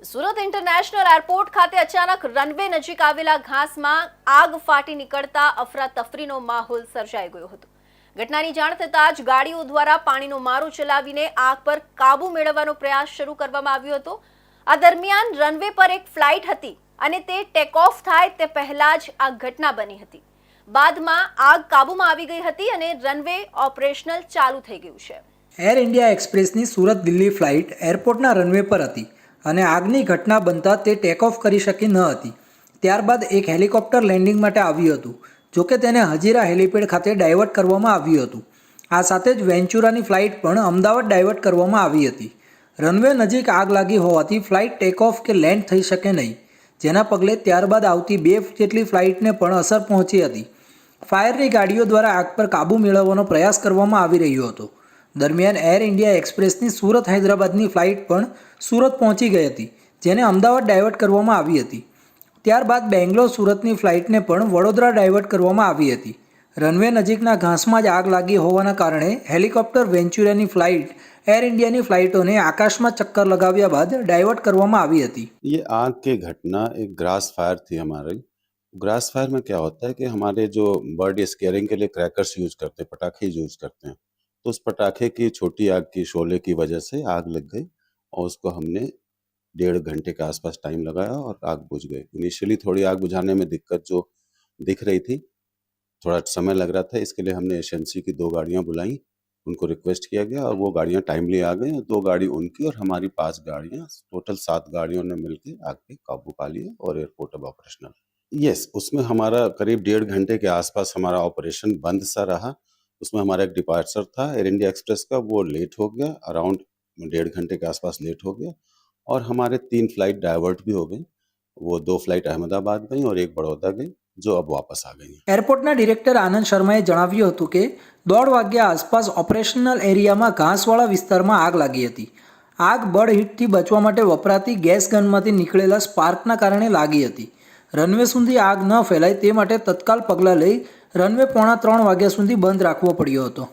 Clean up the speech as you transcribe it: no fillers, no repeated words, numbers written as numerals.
Surat international airport ખાતે અચાનક runway નજીક આવેલા ઘાસમાં આગ ફાટી નીકળતા અફરાતફરીનો માહોલ સર્જાઈ ગયો હતો। ઘટનાની જાણ થતાં જ ગાડીઓ દ્વારા પાણીનો મારો ચલાવીને આગ પર કાબુ મેળવવાનો પ્રયાસ શરૂ કરવામાં આવ્યો હતો। આ દરમિયાન રનવે પર એક ફ્લાઇટ હતી અને તે ટેક ઓફ થાય તે પહેલા જ આ ઘટના બની હતી। બાદમાં આગ કાબૂમાં આવી ગઈ હતી અને રનવે ઓપરેશનલ ચાલુ થઈ ગયું છે। એર ઇન્ડિયા એક્સપ્રેસની સુરત દિલ્હી ફ્લાઇટ એરપોર્ટના રનવે પર હતી અને આગની ઘટના બનતા તે ટેક ઓફ કરી શકી ન હતી। ત્યારબાદ એક હેલિકોપ્ટર લેન્ડિંગ માટે આવ્યું હતું, જોકે તેને હજીરા હેલિપેડ ખાતે ડાયવર્ટ કરવામાં આવ્યું હતું। આ સાથે જ વેન્ચુરાની ફ્લાઇટ પણ અમદાવાદ ડાયવર્ટ કરવામાં આવી હતી। રનવે નજીક આગ લાગી હોવાથી ફ્લાઇટ ટેક ઓફ કે લેન્ડ થઈ શકે નહીં, જેના પગલે ત્યારબાદ આવતી 2 જેટલી ફ્લાઇટને પણ અસર પહોંચી હતી। ફાયરની ગાડીઓ દ્વારા આગ પર કાબૂ મેળવવાનો પ્રયાસ કરવામાં આવી રહ્યો હતો। દરમિયાન એર ઇન્ડિયા એક્સપ્રેસની સુરત હૈદરાબાદની ફ્લાઇટ પણ સુરત પહોંચી ગઈ હતી, જેને અમદાવાદ ડાયવર્ટ કરવામાં આવી હતી। ત્યારબાદ બેંગ્લોર સુરતની ફ્લાઇટને પણ વડોદરા ડાયવર્ટ કરવામાં આવી હતી। રનવે નજીકના ઘાસમાં જ આગ લાગી હોવાના કારણે હેલિકોપ્ટર વેન્ચુરાની ફ્લાઇટ એર ઇન્ડિયાની ફ્લાઇટોને આકાશમાં ચક્કર લગાવ્યા બાદ ડાયવર્ટ કરવામાં આવી હતી। ये आग की घटना एक ग्रास फायर थी हमारी। ग्रास फायर में क्या होता है कि हमारे जो बर्ड स्केयरिंग के लिए क्रैकर्स यूज करते हैं, पटाखे यूज करते हैं, तो उस पटाखे की छोटी आग की शोले की वजह से आग लग गई और उसको हमने 1.5 घंटे के आसपास टाइम लगाया और आग बुझ गई। इनिशियली थोड़ी आग बुझाने में दिक्कत जो दिख रही थी, थोड़ा समय लग रहा था, इसके लिए हमने एशेंसी की 2 गाड़ियाँ बुलाई, उनको रिक्वेस्ट किया गया और वो गाड़ियाँ टाइमली आ गई। 2 गाड़ी उनकी और हमारी 5 गाड़ियाँ, टोटल 7 गाड़ियों ने मिलकर आग पे काबू पा लिया और एयरपोर्ट अब ऑपरेशनल। यस, उसमें हमारा करीब 1.5 घंटे के आसपास हमारा ऑपरेशन बंद सा रहा। उसमें हमारा एक डिपार्चर था एयर इंडिया एक्सप्रेस का, वो लेट हो गया, अराउंड 1.5 घंटे के आसपास लेट हो गया और हमारे 3 फ्लाइट डाइवर्ट भी हो गई। वो 2 फ्लाइट अहमदाबाद गई और एक बड़ौदा गई, जो अब वापस आ गई। એરપોર્ટના ડિરેક્ટર આનંદ શર્માએ જણાવ્યું હતું કે 1:30 વાગ્યા આસપાસ ઓપરેશનલ એરિયામાં ઘાસવાળા વિસ્તારમાં આગ લાગી હતી। આગ બર્ડ હીટથી બચવા માટે વપરાતી ગેસ ગનમાંથી નીકળેલા સ્પાર્કના કારણે લાગી હતી। રનવે સુધી આગ ન ફેલાય તે માટે તત્કાલ પગલાં લઈ રનવે 2:45 વાગ્યા સુધી બંધ રાખવો પડ્યો હતો।